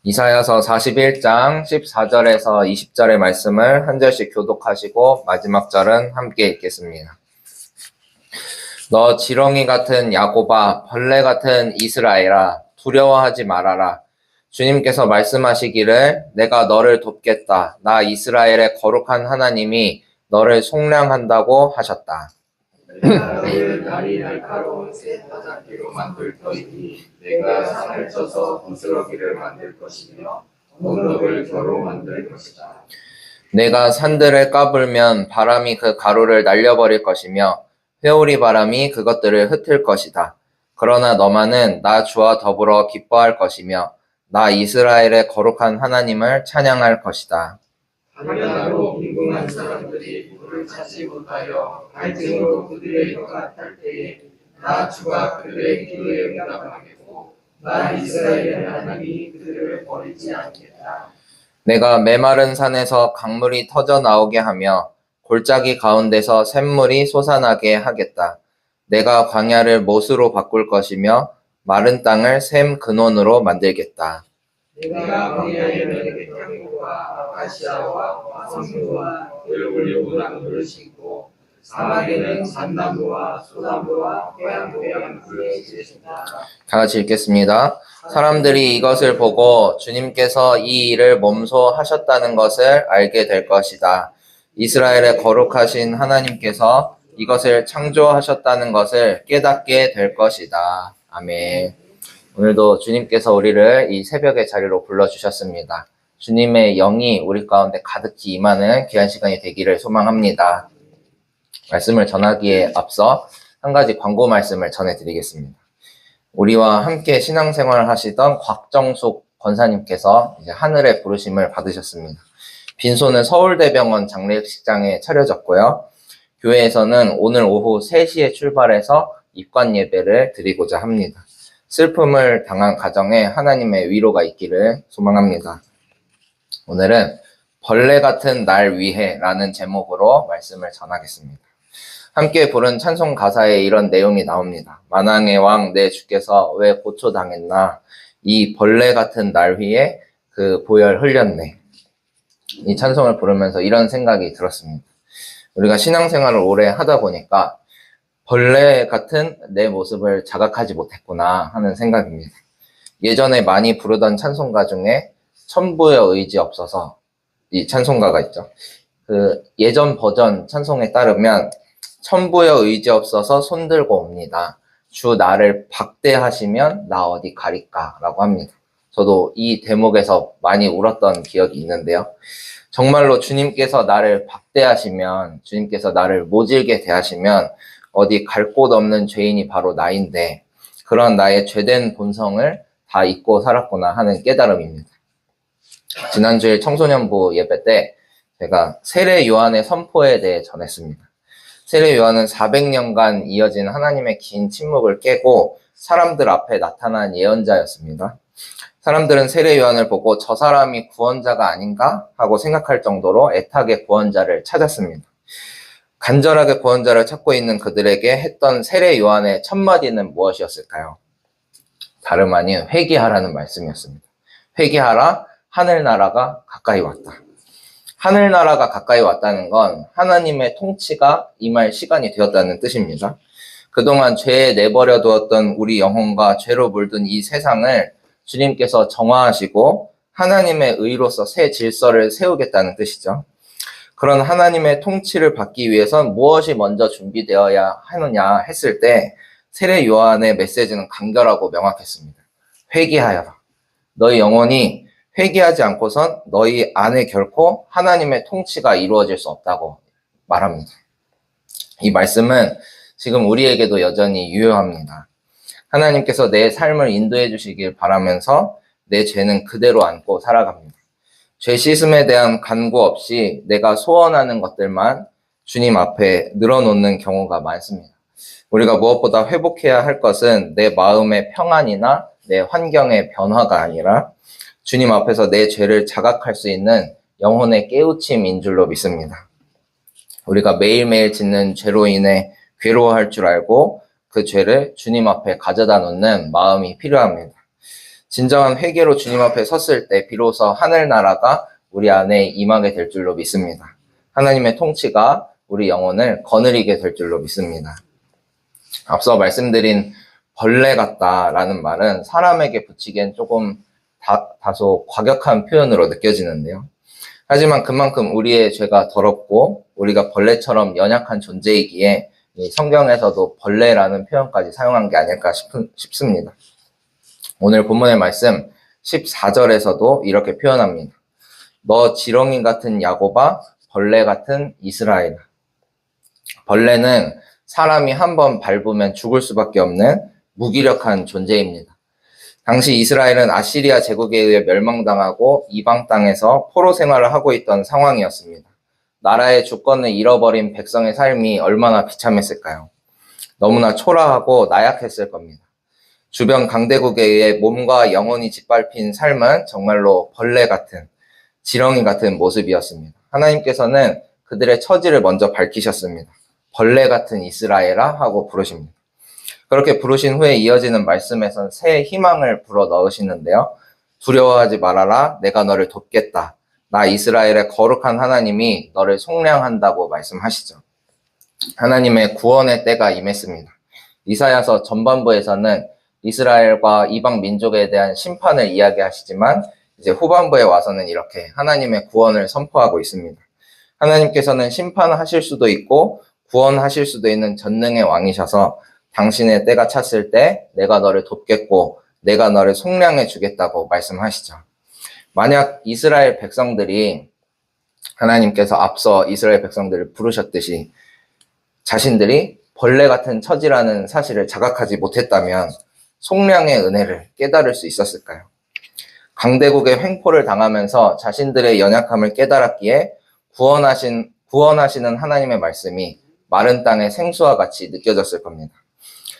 이사야서 41장 14절에서 20절의 말씀을 한 절씩 교독하시고 마지막 절은 함께 읽겠습니다. 너 지렁이 같은 야곱아, 벌레 같은 이스라엘아, 두려워하지 말아라. 주님께서 말씀하시기를 내가 너를 돕겠다. 나 이스라엘의 거룩한 하나님이 너를 속량한다고 하셨다. 내가 너를 날이 날카로운 새 바닷기로 만들 터이니 내가 산을 쳐서 부스러기를 만들 것이며 언덕을 겨로 만들 것이다. 내가 산들을 까불면 바람이 그 가루를 날려버릴 것이며 회오리 바람이 그것들을 흩을 것이다. 그러나 너만은 나 주와 더불어 기뻐할 것이며 나 이스라엘의 거룩한 하나님을 찬양할 것이다. 한나로 빈궁한 사람들이 물을 찾지 못하여 갈증으로 그들의 혀가 탈 때에 나 주가 그들의 기도에 응답하겠고 나 이스라엘의 하나님이 그들을 버리지 않겠다. 내가 메마른 산에서 강물이 터져 나오게 하며 골짜기 가운데서 샘물이 솟아나게 하겠다. 내가 광야를 못으로 바꿀 것이며 마른 땅을 샘 근원으로 만들겠다. 내가 광야에는 향유와 아카시아와 화성류와 들올리브 나무를 심고 사막에는 잣나무와 소나무와 회양불을 심겠다. 다 같이 읽겠습니다. 사람들이 이것을 보고 주님께서 이 일을 몸소 하셨다는 것을 알게 될 것이다. 이스라엘의 거룩하신 하나님께서 이것을 창조하셨다는 것을 깨닫게 될 것이다. 아멘. 오늘도 주님께서 우리를 이 새벽의 자리로 불러주셨습니다. 주님의 영이 우리 가운데 가득히 임하는 귀한 시간이 되기를 소망합니다. 말씀을 전하기에 앞서 한 가지 광고 말씀을 전해드리겠습니다. 우리와 함께 신앙생활을 하시던 곽정숙 권사님께서 이제 하늘의 부르심을 받으셨습니다. 빈소는 서울대병원 장례식장에 차려졌고요. 교회에서는 오늘 오후 3시에 출발해서 입관 예배를 드리고자 합니다. 슬픔을 당한 가정에 하나님의 위로가 있기를 소망합니다. 오늘은 벌레 같은 날 위해 라는 제목으로 말씀을 전하겠습니다. 함께 부른 찬송 가사에 이런 내용이 나옵니다. 만왕의 왕 내 주께서 왜 고초당했나 이 벌레 같은 날 위에 그 보혈 흘렸네. 이 찬송을 부르면서 이런 생각이 들었습니다. 우리가 신앙생활을 오래 하다 보니까 벌레 같은 내 모습을 자각하지 못했구나 하는 생각입니다. 예전에 많이 부르던 찬송가 중에 천부의 의지 없어서 이 찬송가가 있죠. 그 예전 버전 찬송에 따르면 천부의 의지 없어서 손들고 옵니다. 주 나를 박대하시면 나 어디 가릴까 라고 합니다. 저도 이 대목에서 많이 울었던 기억이 있는데요. 정말로 주님께서 나를 박대하시면, 주님께서 나를 모질게 대하시면 어디 갈 곳 없는 죄인이 바로 나인데 그런 나의 죄된 본성을 다 잊고 살았구나 하는 깨달음입니다. 지난주에 청소년부 예배 때 제가 세례 요한의 선포에 대해 전했습니다. 세례 요한은 400년간 이어진 하나님의 긴 침묵을 깨고 사람들 앞에 나타난 예언자였습니다. 사람들은 세례 요한을 보고 저 사람이 구원자가 아닌가 하고 생각할 정도로 애타게 구원자를 찾았습니다. 간절하게 구원자를 찾고 있는 그들에게 했던 세례 요한의 첫 마디는 무엇이었을까요? 다름 아닌 회개하라는 말씀이었습니다. 회개하라, 하늘나라가 가까이 왔다. 하늘나라가 가까이 왔다는 건 하나님의 통치가 임할 시간이 되었다는 뜻입니다. 그동안 죄에 내버려 두었던 우리 영혼과 죄로 물든 이 세상을 주님께서 정화하시고 하나님의 의로서 새 질서를 세우겠다는 뜻이죠. 그런 하나님의 통치를 받기 위해선 무엇이 먼저 준비되어야 하느냐 했을 때 세례 요한의 메시지는 간결하고 명확했습니다. 회개하여라. 너희 영혼이 회개하지 않고선 너희 안에 결코 하나님의 통치가 이루어질 수 없다고 말합니다. 이 말씀은 지금 우리에게도 여전히 유효합니다. 하나님께서 내 삶을 인도해 주시길 바라면서 내 죄는 그대로 안고 살아갑니다. 죄 씻음에 대한 간구 없이 내가 소원하는 것들만 주님 앞에 늘어놓는 경우가 많습니다. 우리가 무엇보다 회복해야 할 것은 내 마음의 평안이나 내 환경의 변화가 아니라 주님 앞에서 내 죄를 자각할 수 있는 영혼의 깨우침인 줄로 믿습니다. 우리가 매일매일 짓는 죄로 인해 괴로워할 줄 알고 그 죄를 주님 앞에 가져다 놓는 마음이 필요합니다. 진정한 회개로 주님 앞에 섰을 때 비로소 하늘나라가 우리 안에 임하게 될 줄로 믿습니다. 하나님의 통치가 우리 영혼을 거느리게 될 줄로 믿습니다. 앞서 말씀드린 벌레 같다라는 말은 사람에게 붙이기엔 조금 다소 과격한 표현으로 느껴지는데요. 하지만 그만큼 우리의 죄가 더럽고 우리가 벌레처럼 연약한 존재이기에 성경에서도 벌레라는 표현까지 사용한 게 아닐까 싶습니다. 오늘 본문의 말씀 14절에서도 이렇게 표현합니다. 너 지렁이 같은 야곱아, 벌레 같은 이스라엘아. 벌레는 사람이 한번 밟으면 죽을 수밖에 없는 무기력한 존재입니다. 당시 이스라엘은 아시리아 제국에 의해 멸망당하고 이방 땅에서 포로 생활을 하고 있던 상황이었습니다. 나라의 주권을 잃어버린 백성의 삶이 얼마나 비참했을까요? 너무나 초라하고 나약했을 겁니다. 주변 강대국에 의해 몸과 영혼이 짓밟힌 삶은 정말로 벌레 같은, 지렁이 같은 모습이었습니다. 하나님께서는 그들의 처지를 먼저 밝히셨습니다. 벌레 같은 이스라엘아 하고 부르십니다. 그렇게 부르신 후에 이어지는 말씀에선 새 희망을 불어 넣으시는데요. 두려워하지 말아라. 내가 너를 돕겠다. 나 이스라엘의 거룩한 하나님이 너를 속량한다고 말씀하시죠. 하나님의 구원의 때가 임했습니다. 이사야서 전반부에서는 이스라엘과 이방 민족에 대한 심판을 이야기하시지만 이제 후반부에 와서는 이렇게 하나님의 구원을 선포하고 있습니다. 하나님께서는 심판하실 수도 있고 구원하실 수도 있는 전능의 왕이셔서 당신의 때가 찼을 때 내가 너를 돕겠고 내가 너를 속량해 주겠다고 말씀하시죠. 만약 이스라엘 백성들이 하나님께서 앞서 이스라엘 백성들을 부르셨듯이 자신들이 벌레 같은 처지라는 사실을 자각하지 못했다면 속량의 은혜를 깨달을 수 있었을까요? 강대국의 횡포를 당하면서 자신들의 연약함을 깨달았기에 구원하시는 하나님의 말씀이 마른 땅의 생수와 같이 느껴졌을 겁니다.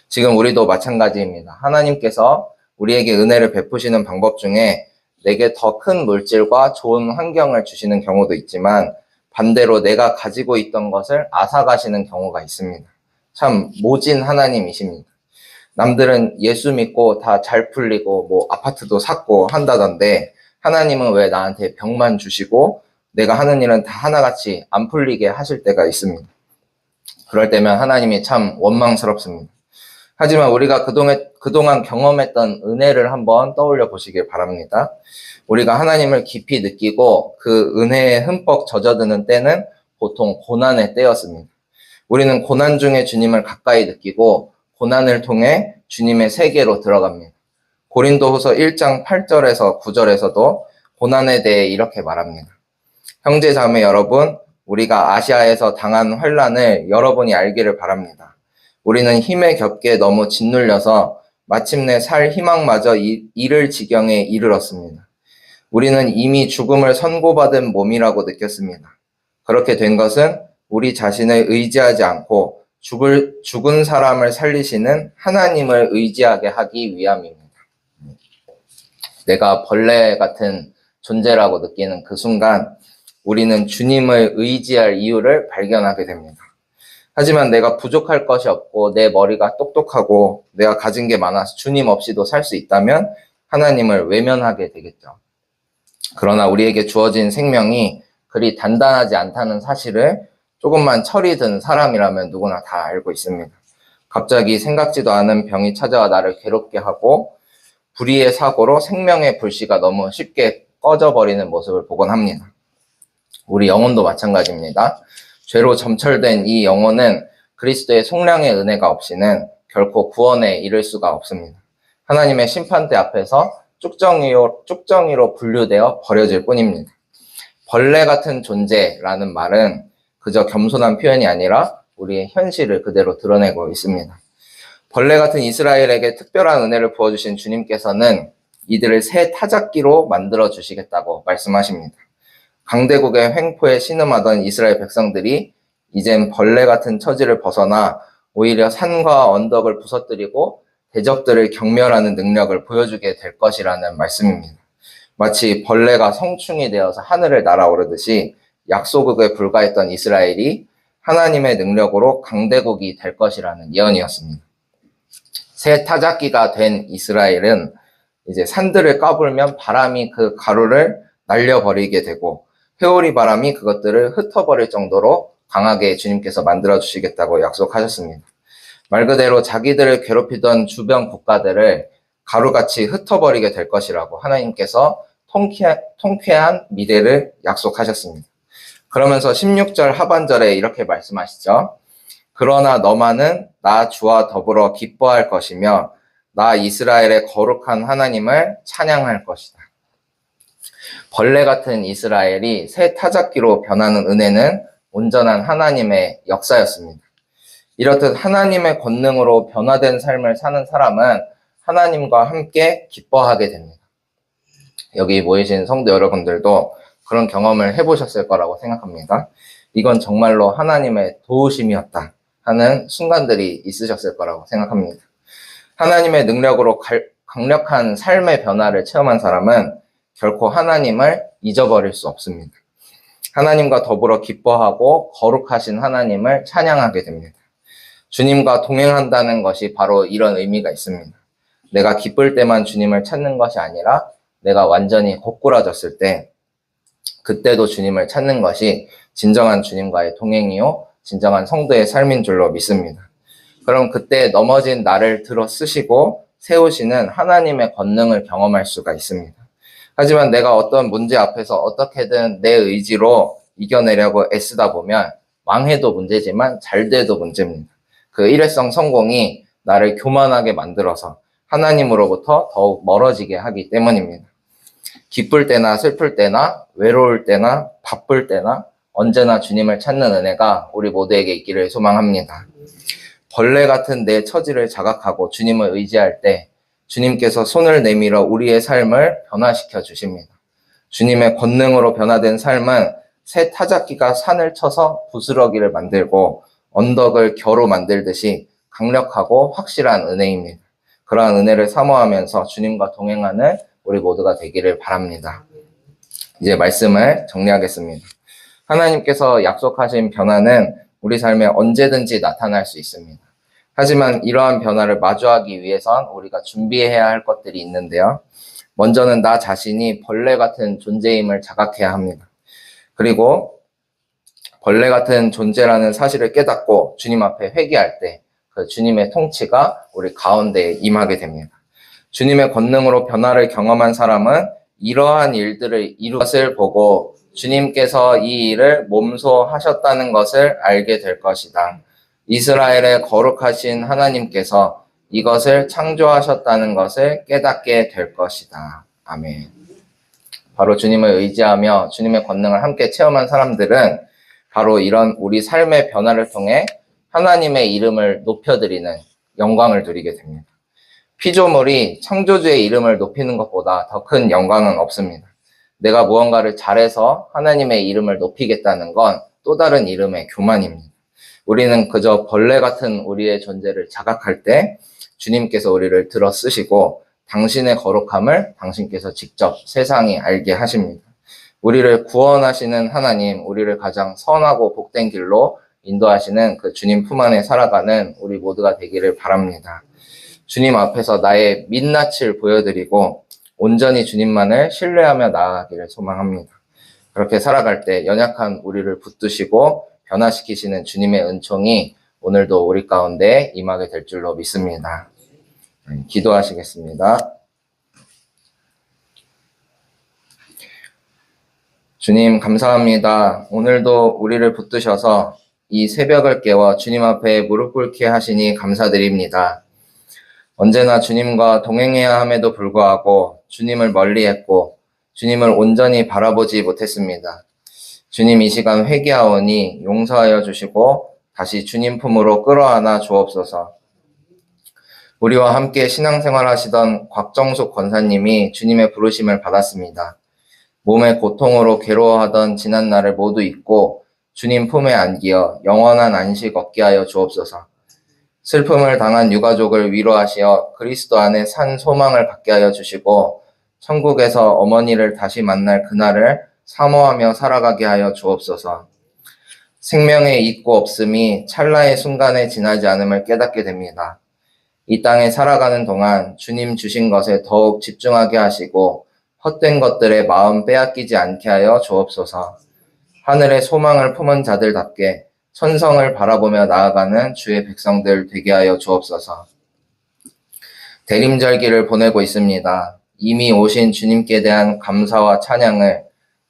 지금 우리도 마찬가지입니다. 하나님께서 우리에게 은혜를 베푸시는 방법 중에 내게 더 큰 물질과 좋은 환경을 주시는 경우도 있지만 반대로 내가 가지고 있던 것을 앗아가시는 경우가 있습니다. 참 모진 하나님이십니다. 남들은 예수 믿고 다 잘 풀리고 아파트도 샀고 한다던데 하나님은 왜 나한테 병만 주시고 내가 하는 일은 다 하나같이 안 풀리게 하실 때가 있습니다. 그럴 때면 하나님이 참 원망스럽습니다. 하지만 우리가 그동안 경험했던 은혜를 한번 떠올려 보시길 바랍니다. 우리가 하나님을 깊이 느끼고 그 은혜에 흠뻑 젖어드는 때는 보통 고난의 때였습니다. 우리는 고난 중에 주님을 가까이 느끼고 고난을 통해 주님의 세계로 들어갑니다. 고린도후서 1장 8절에서 9절에서도 고난에 대해 이렇게 말합니다. 형제 자매 여러분, 우리가 아시아에서 당한 환난을 여러분이 알기를 바랍니다. 우리는 힘에 겹게 너무 짓눌려서 마침내 살 희망마저 잃을 지경에 이르렀습니다. 우리는 이미 죽음을 선고받은 몸이라고 느꼈습니다. 그렇게 된 것은 우리 자신을 의지하지 않고 죽은 사람을 살리시는 하나님을 의지하게 하기 위함입니다. 내가 벌레 같은 존재라고 느끼는 그 순간 우리는 주님을 의지할 이유를 발견하게 됩니다. 하지만 내가 부족할 것이 없고 내 머리가 똑똑하고 내가 가진 게 많아서 주님 없이도 살 수 있다면 하나님을 외면하게 되겠죠. 그러나 우리에게 주어진 생명이 그리 단단하지 않다는 사실을 조금만 철이 든 사람이라면 누구나 다 알고 있습니다. 갑자기 생각지도 않은 병이 찾아와 나를 괴롭게 하고 불의의 사고로 생명의 불씨가 너무 쉽게 꺼져버리는 모습을 보곤 합니다. 우리 영혼도 마찬가지입니다. 죄로 점철된 이 영혼은 그리스도의 속량의 은혜가 없이는 결코 구원에 이를 수가 없습니다. 하나님의 심판대 앞에서 쭉정이로 분류되어 버려질 뿐입니다. 벌레 같은 존재라는 말은 그저 겸손한 표현이 아니라 우리의 현실을 그대로 드러내고 있습니다. 벌레 같은 이스라엘에게 특별한 은혜를 부어주신 주님께서는 이들을 새 타작기로 만들어 주시겠다고 말씀하십니다. 강대국의 횡포에 신음하던 이스라엘 백성들이 이젠 벌레 같은 처지를 벗어나 오히려 산과 언덕을 부서뜨리고 대적들을 경멸하는 능력을 보여주게 될 것이라는 말씀입니다. 마치 벌레가 성충이 되어서 하늘을 날아오르듯이 약소국에 불과했던 이스라엘이 하나님의 능력으로 강대국이 될 것이라는 예언이었습니다. 새 타작기가 된 이스라엘은 이제 산들을 까불면 바람이 그 가루를 날려버리게 되고 회오리 바람이 그것들을 흩어버릴 정도로 강하게 주님께서 만들어주시겠다고 약속하셨습니다. 말 그대로 자기들을 괴롭히던 주변 국가들을 가루같이 흩어버리게 될 것이라고 하나님께서 통쾌한 미래를 약속하셨습니다. 그러면서 16절 하반절에 이렇게 말씀하시죠. 그러나 너만은 나 주와 더불어 기뻐할 것이며 나 이스라엘의 거룩한 하나님을 찬양할 것이다. 벌레 같은 이스라엘이 새 타작기로 변하는 은혜는 온전한 하나님의 역사였습니다. 이렇듯 하나님의 권능으로 변화된 삶을 사는 사람은 하나님과 함께 기뻐하게 됩니다. 여기 모이신 성도 여러분들도 그런 경험을 해보셨을 거라고 생각합니다. 이건 정말로 하나님의 도우심이었다 하는 순간들이 있으셨을 거라고 생각합니다. 하나님의 능력으로 강력한 삶의 변화를 체험한 사람은 결코 하나님을 잊어버릴 수 없습니다. 하나님과 더불어 기뻐하고 거룩하신 하나님을 찬양하게 됩니다. 주님과 동행한다는 것이 바로 이런 의미가 있습니다. 내가 기쁠 때만 주님을 찾는 것이 아니라 내가 완전히 고꾸라졌을 때 그때도 주님을 찾는 것이 진정한 주님과의 동행이요 진정한 성도의 삶인 줄로 믿습니다. 그럼 그때 넘어진 나를 들어 쓰시고 세우시는 하나님의 권능을 경험할 수가 있습니다. 하지만 내가 어떤 문제 앞에서 어떻게든 내 의지로 이겨내려고 애쓰다 보면 망해도 문제지만 잘 돼도 문제입니다. 그 일회성 성공이 나를 교만하게 만들어서 하나님으로부터 더욱 멀어지게 하기 때문입니다. 기쁠 때나 슬플 때나 외로울 때나 바쁠 때나 언제나 주님을 찾는 은혜가 우리 모두에게 있기를 소망합니다. 벌레 같은 내 처지를 자각하고 주님을 의지할 때 주님께서 손을 내밀어 우리의 삶을 변화시켜 주십니다. 주님의 권능으로 변화된 삶은 새 타작기가 산을 쳐서 부스러기를 만들고 언덕을 겨로 만들듯이 강력하고 확실한 은혜입니다. 그러한 은혜를 사모하면서 주님과 동행하는 우리 모두가 되기를 바랍니다. 이제 말씀을 정리하겠습니다. 하나님께서 약속하신 변화는 우리 삶에 언제든지 나타날 수 있습니다. 하지만 이러한 변화를 마주하기 위해선 우리가 준비해야 할 것들이 있는데요. 먼저는 나 자신이 벌레 같은 존재임을 자각해야 합니다. 그리고 벌레 같은 존재라는 사실을 깨닫고 주님 앞에 회개할 때 그 주님의 통치가 우리 가운데에 임하게 됩니다. 주님의 권능으로 변화를 경험한 사람은 이러한 일들을 이룬 것을 보고 주님께서 이 일을 몸소 하셨다는 것을 알게 될 것이다. 이스라엘의 거룩하신 하나님께서 이것을 창조하셨다는 것을 깨닫게 될 것이다. 아멘. 바로 주님을 의지하며 주님의 권능을 함께 체험한 사람들은 바로 이런 우리 삶의 변화를 통해 하나님의 이름을 높여드리는 영광을 누리게 됩니다. 피조물이 창조주의 이름을 높이는 것보다 더 큰 영광은 없습니다. 내가 무언가를 잘해서 하나님의 이름을 높이겠다는 건 또 다른 이름의 교만입니다. 우리는 그저 벌레 같은 우리의 존재를 자각할 때 주님께서 우리를 들어 쓰시고 당신의 거룩함을 당신께서 직접 세상이 알게 하십니다. 우리를 구원하시는 하나님, 우리를 가장 선하고 복된 길로 인도하시는 그 주님 품 안에 살아가는 우리 모두가 되기를 바랍니다. 주님 앞에서 나의 민낯을 보여드리고 온전히 주님만을 신뢰하며 나아가기를 소망합니다. 그렇게 살아갈 때 연약한 우리를 붙드시고 변화시키시는 주님의 은총이 오늘도 우리 가운데 임하게 될 줄로 믿습니다. 기도하시겠습니다. 주님 감사합니다. 오늘도 우리를 붙드셔서 이 새벽을 깨워 주님 앞에 무릎 꿇게 하시니 감사드립니다. 언제나 주님과 동행해야 함에도 불구하고 주님을 멀리했고 주님을 온전히 바라보지 못했습니다. 주님 이 시간 회개하오니 용서하여 주시고 다시 주님 품으로 끌어안아 주옵소서. 우리와 함께 신앙생활 하시던 곽정숙 권사님이 주님의 부르심을 받았습니다. 몸의 고통으로 괴로워하던 지난 날을 모두 잊고 주님 품에 안기어 영원한 안식 얻게 하여 주옵소서. 슬픔을 당한 유가족을 위로하시어 그리스도 안에 산 소망을 갖게 하여 주시고 천국에서 어머니를 다시 만날 그날을 사모하며 살아가게 하여 주옵소서. 생명의 있고 없음이 찰나의 순간에 지나지 않음을 깨닫게 됩니다. 이 땅에 살아가는 동안 주님 주신 것에 더욱 집중하게 하시고 헛된 것들에 마음 빼앗기지 않게 하여 주옵소서. 하늘의 소망을 품은 자들답게 천성을 바라보며 나아가는 주의 백성들 되게 하여 주옵소서. 대림절기를 보내고 있습니다. 이미 오신 주님께 대한 감사와 찬양을,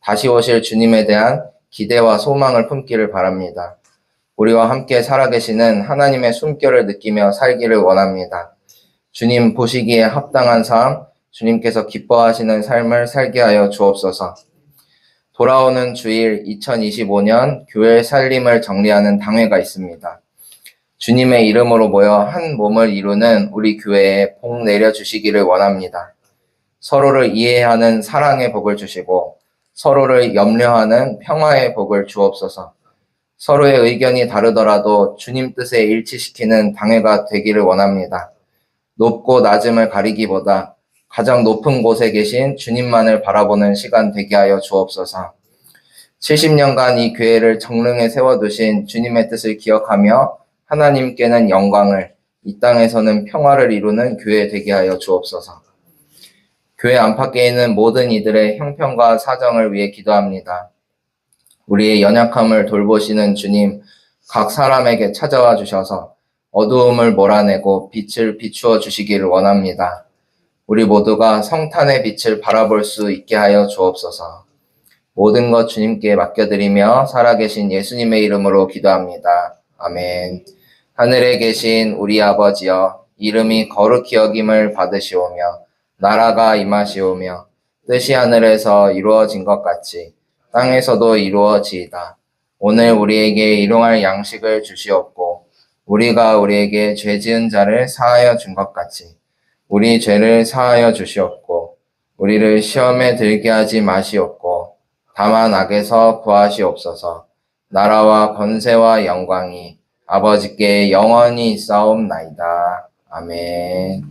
다시 오실 주님에 대한 기대와 소망을 품기를 바랍니다. 우리와 함께 살아계시는 하나님의 숨결을 느끼며 살기를 원합니다. 주님 보시기에 합당한 삶, 주님께서 기뻐하시는 삶을 살게 하여 주옵소서. 돌아오는 주일 2025년 교회 살림을 정리하는 당회가 있습니다. 주님의 이름으로 모여 한 몸을 이루는 우리 교회에 복 내려주시기를 원합니다. 서로를 이해하는 사랑의 복을 주시고 서로를 염려하는 평화의 복을 주옵소서. 서로의 의견이 다르더라도 주님 뜻에 일치시키는 당회가 되기를 원합니다. 높고 낮음을 가리기보다 가장 높은 곳에 계신 주님만을 바라보는 시간 되게 하여 주옵소서. 70년간 이 교회를 정릉에 세워두신 주님의 뜻을 기억하며 하나님께는 영광을, 이 땅에서는 평화를 이루는 교회 되게 하여 주옵소서. 교회 안팎에 있는 모든 이들의 형편과 사정을 위해 기도합니다. 우리의 연약함을 돌보시는 주님, 각 사람에게 찾아와 주셔서 어두움을 몰아내고 빛을 비추어 주시기를 원합니다. 우리 모두가 성탄의 빛을 바라볼 수 있게 하여 주옵소서. 모든 것 주님께 맡겨드리며 살아계신 예수님의 이름으로 기도합니다. 아멘. 하늘에 계신 우리 아버지여, 이름이 거룩히 여김을 받으시오며 나라가 임하시오며 뜻이 하늘에서 이루어진 것 같이 땅에서도 이루어지이다. 오늘 우리에게 일용할 양식을 주시옵고 우리가 우리에게 죄 지은 자를 사하여 준 것 같이 우리 죄를 사하여 주시옵고 우리를 시험에 들게 하지 마시옵고 다만 악에서 구하시옵소서. 나라와 권세와 영광이 아버지께 영원히 있사옵나이다. 아멘.